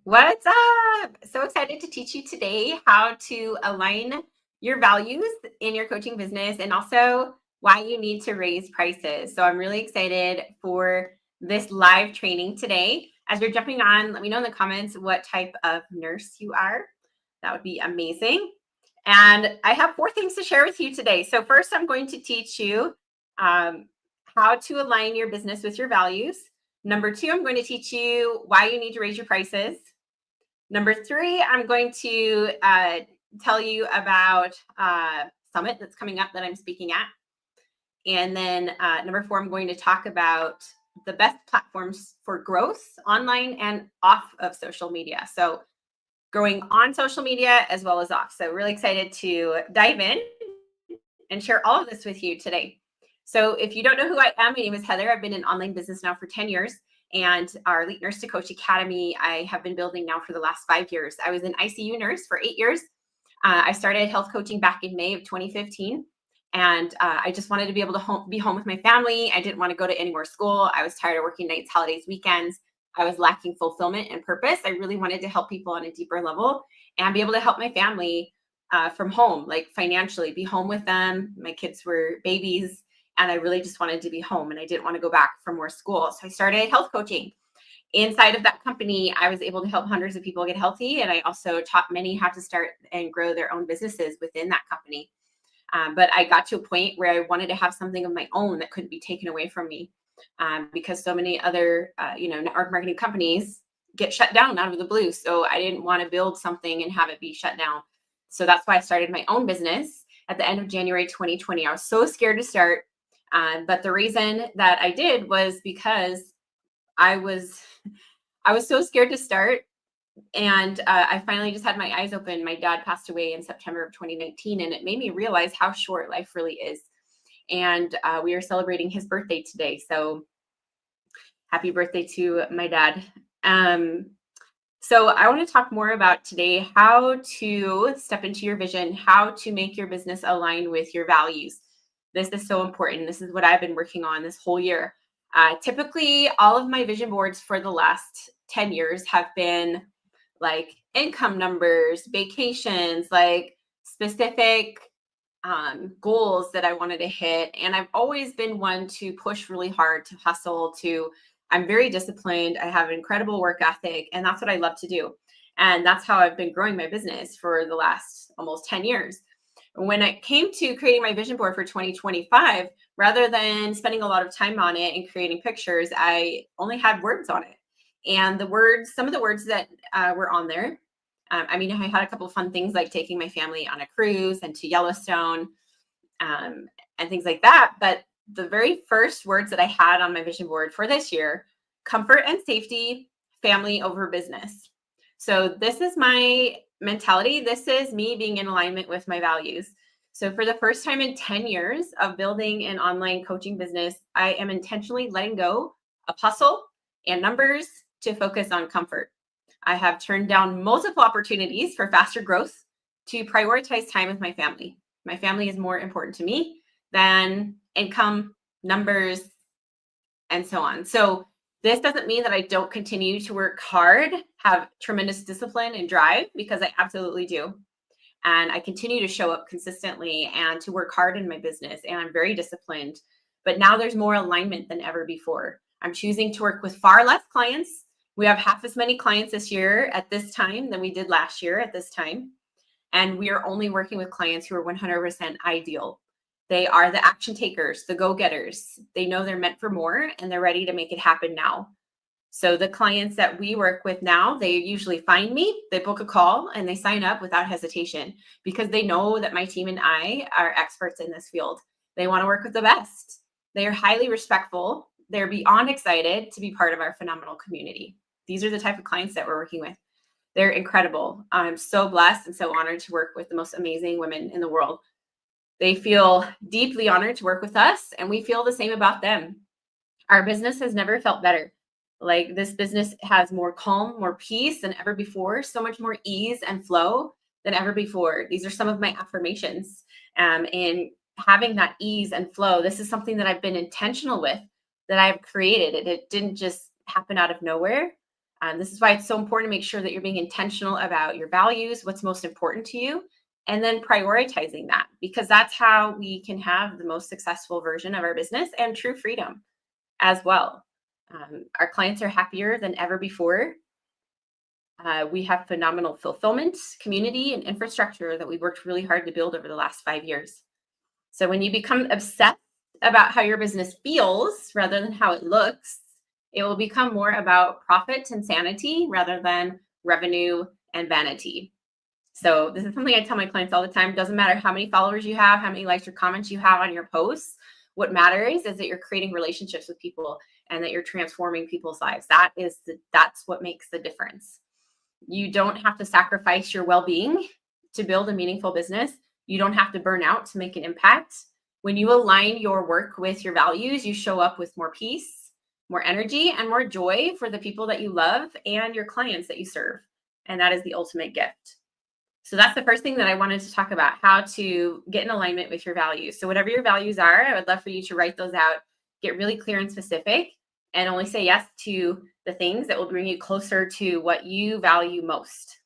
What's up? So excited to teach you today how to align your values in your coaching business and also why you need to raise prices. So I'm really excited for this live training today. As you're jumping on, let me know in the comments what type of nurse you are. That would be amazing. And I have 4 things to share with you today. So first, I'm going to teach you um, how to align your business with your values. Number 2, I'm going to teach you why you need to raise your prices. Number 3, I'm going to tell you about summit that's coming up that I'm speaking at. And then number 4, I'm going to talk about the best platforms for growth online and off of social media. So growing on social media as well as off. So really excited to dive in and share all of this with you today. So if you don't know who I am, my name is Heather. I've been in online business now for 10 years. And our Lead Nurse to Coach Academy, I have been building now for the last 5 years. I was an ICU nurse for 8 years. I started health coaching back in May of 2015. And I just wanted to be able to be home with my family. I didn't want to go to any more school. I was tired of working nights, holidays, weekends. I was lacking fulfillment and purpose. I really wanted to help people on a deeper level and be able to help my family from home, like financially, be home with them. My kids were babies and I really just wanted to be home and I didn't want to go back for more school. So I started health coaching. Inside of that company, I was able to help hundreds of people get healthy. And I also taught many how to start and grow their own businesses within that company. But I got to a point where I wanted to have something of my own that couldn't be taken away from me because so many other, network marketing companies get shut down out of the blue. So I didn't want to build something and have it be shut down. So that's why I started my own business at the end of January 2020. I was so scared to start. But the reason that I did was because I was so scared to start. And I finally just had my eyes open. My dad passed away in September of 2019, and it made me realize how short life really is. And we are celebrating his birthday today. So happy birthday to my dad. So I want to talk more about today how to step into your vision, how to make your business align with your values. This is so important. This is what I've been working on this whole year. Typically, all of my vision boards for the last 10 years have been like income numbers, vacations, like specific goals that I wanted to hit. And I've always been one to push really hard, to hustle, I'm very disciplined. I have an incredible work ethic, and that's what I love to do. And that's how I've been growing my business for the last almost 10 years. When it came to creating my vision board for 2025, rather than spending a lot of time on it and creating pictures, I only had words on it. And some of the words that were on there, I had a couple of fun things like taking my family on a cruise and to Yellowstone and things like that. But the very first words that I had on my vision board for this year, comfort and safety, family over business. So this is my mentality. This is me being in alignment with my values. So for the first time in 10 years of building an online coaching business, I am intentionally letting go of hustle and numbers to focus on comfort. I have turned down multiple opportunities for faster growth to prioritize time with my family. My family is more important to me than income, numbers, and so on. So this doesn't mean that I don't continue to work hard, have tremendous discipline and drive, because I absolutely do. And I continue to show up consistently and to work hard in my business. And I'm very disciplined. But now there's more alignment than ever before. I'm choosing to work with far less clients. We have half as many clients this year at this time than we did last year at this time. And we are only working with clients who are 100% ideal. They are the action takers, the go-getters. They know they're meant for more and they're ready to make it happen now. So the clients that we work with now, they usually find me, they book a call, and they sign up without hesitation because they know that my team and I are experts in this field. They want to work with the best. They are highly respectful. They're beyond excited to be part of our phenomenal community. These are the type of clients that we're working with. They're incredible. I'm so blessed and so honored to work with the most amazing women in the world. They feel deeply honored to work with us, and we feel the same about them. Our business has never felt better. Like, this business has more calm, more peace than ever before, so much more ease and flow than ever before. These are some of my affirmations. And having that ease and flow, this is something that I've been intentional with, that I've created. It didn't just happen out of nowhere. This is why it's so important to make sure that you're being intentional about your values, what's most important to you, and then prioritizing that, because that's how we can have the most successful version of our business and true freedom as well. Our clients are happier than ever before. We have phenomenal fulfillment, community, and infrastructure that we've worked really hard to build over the last 5 years. So when you become obsessed about how your business feels rather than how it looks, it will become more about profit and sanity rather than revenue and vanity. So this is something I tell my clients all the time. Doesn't matter how many followers you have, how many likes or comments you have on your posts. What matters is that you're creating relationships with people and that you're transforming people's lives. That's what makes the difference. You don't have to sacrifice your well-being to build a meaningful business. You don't have to burn out to make an impact. When you align your work with your values, you show up with more peace, more energy, and more joy for the people that you love and your clients that you serve. And that is the ultimate gift. So that's the first thing that I wanted to talk about, how to get in alignment with your values. So whatever your values are, I would love for you to write those out, get really clear and specific, and only say yes to the things that will bring you closer to what you value most.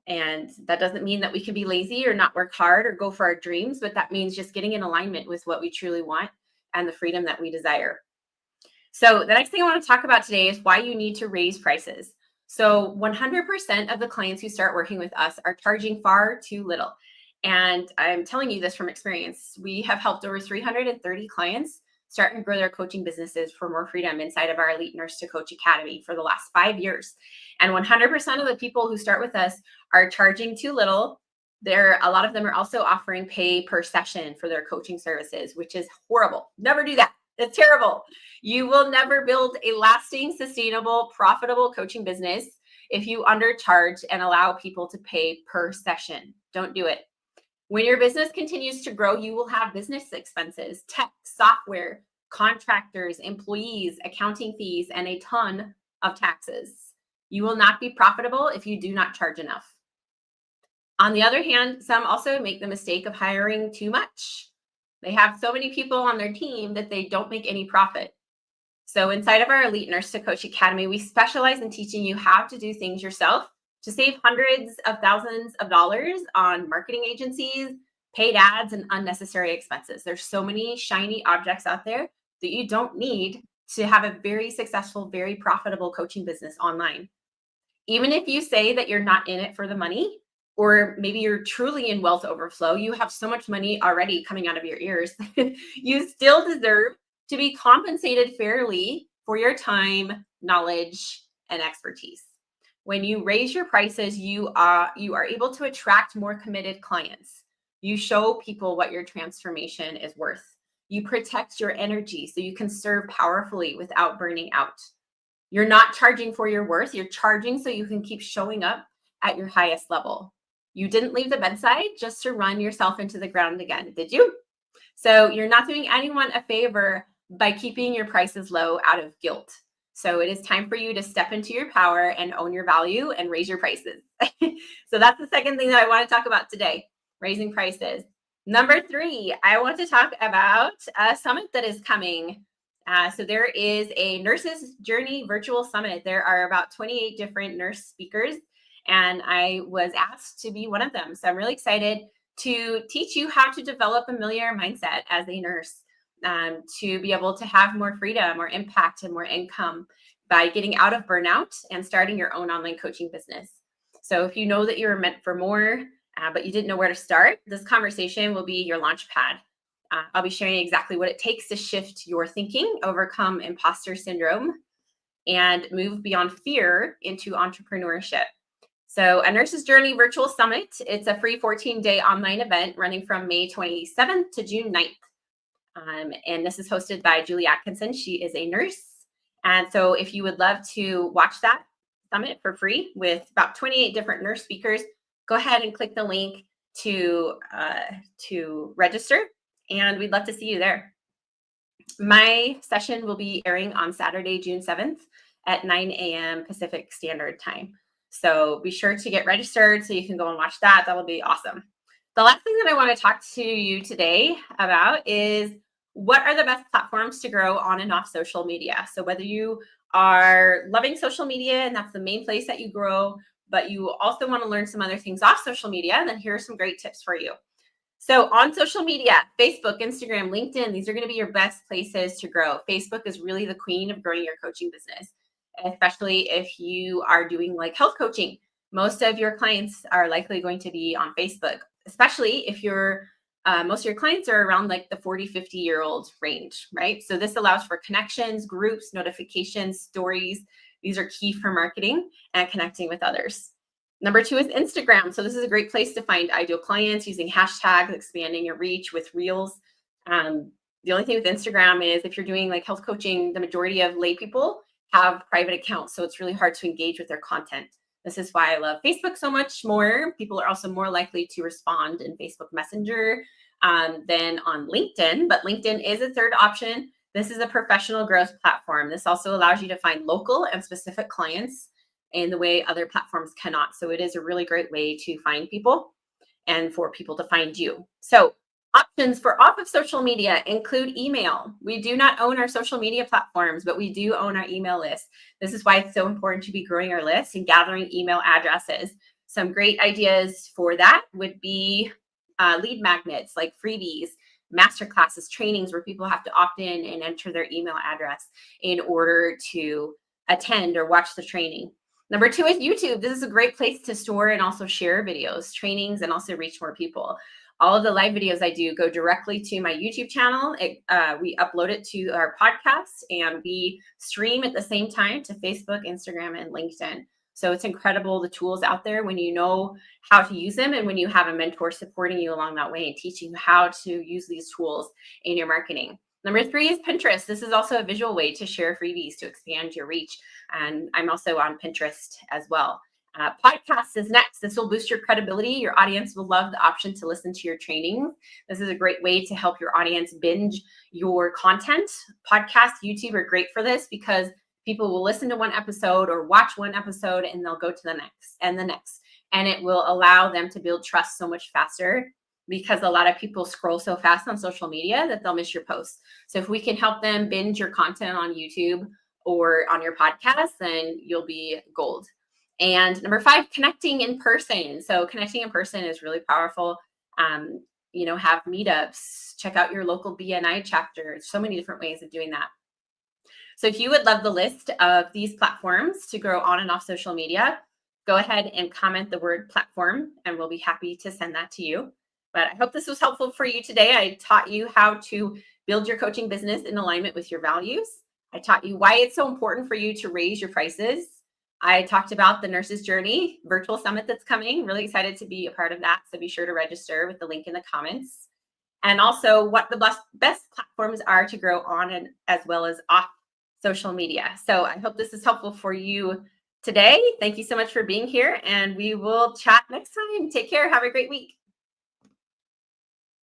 And that doesn't mean that we can be lazy or not work hard or go for our dreams, but that means just getting in alignment with what we truly want and the freedom that we desire. So the next thing I want to talk about today is why you need to raise prices. So 100% of the clients who start working with us are charging far too little. And I'm telling you this from experience. We have helped over 330 clients start and grow their coaching businesses for more freedom inside of our Elite Nurse to Coach Academy for the last 5 years. And 100% of the people who start with us are charging too little. A lot of them are also offering pay per session for their coaching services, which is horrible. Never do that. It's terrible. You will never build a lasting, sustainable, profitable coaching business if you undercharge and allow people to pay per session. Don't do it. When your business continues to grow, you will have business expenses, tech, software, contractors, employees, accounting fees, and a ton of taxes. You will not be profitable if you do not charge enough. On the other hand, some also make the mistake of hiring too much. They have so many people on their team that they don't make any profit. So inside of our Elite Nurse to Coach Academy, we specialize in teaching you how to do things yourself to save hundreds of thousands of dollars on marketing agencies, paid ads, and unnecessary expenses. There's so many shiny objects out there that you don't need to have a very successful, very profitable coaching business online. Even if you say that you're not in it for the money, or maybe you're truly in wealth overflow, you have so much money already coming out of your ears, you still deserve to be compensated fairly for your time, knowledge, and expertise. When you raise your prices, you are able to attract more committed clients. You show people what your transformation is worth. You protect your energy so you can serve powerfully without burning out. You're not charging for your worth. You're charging so you can keep showing up at your highest level. You didn't leave the bedside just to run yourself into the ground again, did you? So you're not doing anyone a favor by keeping your prices low out of guilt. So it is time for you to step into your power and own your value and raise your prices. So that's the second thing that I want to talk about today, raising prices. Number 3, I want to talk about a summit that is coming. So there is a Nurses Journey Virtual Summit. There are about 28 different nurse speakers, and I was asked to be one of them. So I'm really excited to teach you how to develop a millionaire mindset as a nurse, to be able to have more freedom, more impact, and more income by getting out of burnout and starting your own online coaching business. So if you know that you're meant for more, but you didn't know where to start, this conversation will be your launch pad. I'll be sharing exactly what it takes to shift your thinking, overcome imposter syndrome, and move beyond fear into entrepreneurship. So a Nurse's Journey Virtual Summit, it's a free 14-day online event running from May 27th to June 9th. And this is hosted by Julie Atkinson. She is a nurse. And so if you would love to watch that summit for free with about 28 different nurse speakers, go ahead and click the link to register. And we'd love to see you there. My session will be airing on Saturday, June 7th at 9 a.m. Pacific Standard Time. So be sure to get registered so you can go and watch that. That will be awesome. The last thing that I want to talk to you today about is what are the best platforms to grow on and off social media. So whether you are loving social media and that's the main place that you grow, but you also want to learn some other things off social media, then here are some great tips for you. So on social media, Facebook, Instagram, LinkedIn, these are going to be your best places to grow. Facebook is really the queen of growing your coaching business, especially if you are doing like health coaching. Most of your clients are likely going to be on Facebook, especially if you're most of your clients are around like the 40, 50-year-old range, right? So this allows for connections, groups, notifications, stories. These are key for marketing and connecting with others. Number 2 is Instagram. So this is a great place to find ideal clients using hashtags, expanding your reach with reels. The only thing with Instagram is if you're doing like health coaching, the majority of lay people have private accounts. So it's really hard to engage with their content. This is why I love Facebook so much more. People are also more likely to respond in Facebook Messenger than on LinkedIn, but LinkedIn is a third option. This is a professional growth platform. This also allows you to find local and specific clients in the way other platforms cannot. So it is a really great way to find people and for people to find you. So options for off of social media include email. We do not own our social media platforms, but we do own our email list. This is why it's so important to be growing our list and gathering email addresses. Some great ideas for that would be lead magnets like freebies, masterclasses, trainings where people have to opt in and enter their email address in order to attend or watch the training. Number 2 is YouTube. This is a great place to store and also share videos, trainings, and also reach more people. All of the live videos I do go directly to my YouTube channel. We upload it to our podcast and we stream at the same time to Facebook, Instagram, and LinkedIn. So it's incredible the tools out there when you know how to use them and when you have a mentor supporting you along that way and teaching you how to use these tools in your marketing. Number 3 is Pinterest. This is also a visual way to share freebies to expand your reach. And I'm also on Pinterest as well. Podcast is next. This will boost your credibility. Your audience will love the option to listen to your training. This is a great way to help your audience binge your content. Podcasts, YouTube are great for this because people will listen to one episode or watch one episode and they'll go to the next and the next. And it will allow them to build trust so much faster because a lot of people scroll so fast on social media that they'll miss your posts. So if we can help them binge your content on YouTube or on your podcast, then you'll be gold. And number 5, connecting in person. So connecting in person is really powerful. Have meetups, check out your local BNI chapter. So many different ways of doing that. So if you would love the list of these platforms to grow on and off social media, go ahead and comment the word platform and we'll be happy to send that to you. But I hope this was helpful for you today. I taught you how to build your coaching business in alignment with your values. I taught you why it's so important for you to raise your prices. I talked about the Nurse's Journey virtual summit that's coming. Really excited to be a part of that. So be sure to register with the link in the comments. And also what the best platforms are to grow on and as well as off social media. So I hope this is helpful for you today. Thank you so much for being here and we will chat next time. Take care. Have a great week.